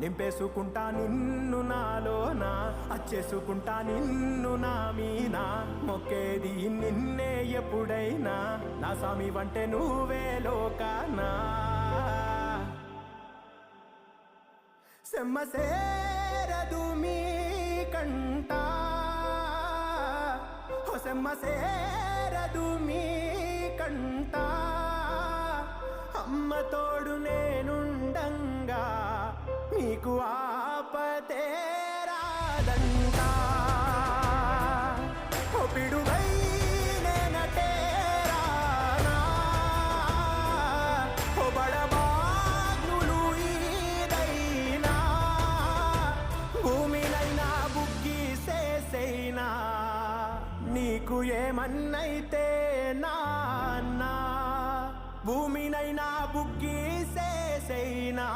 నింపేసుకుంటా నిన్ను నాలోన, అచ్చేసుకుంటా నిన్ను నా మీనా, మొక్కేది నిన్నే ఎప్పుడైనా, నా స్వామి వంటే నువ్వే లోకానా. సెమ్మసేరదు మీ కంట, సెమ్మసేరదు మీ కంట, అమ్మ తోడు నేనుండంగా మీకు ఆపతే రాదంట. ఓ పిడుగై నేనటే రానా, ఓ బడబాగ్నులు ఈదైనా, భూమినైనా బుగ్గి సేసైనా, నీకు ఏమన్నైతే నాన్నా, భూమినైనా బుగ్గి సేసైనా,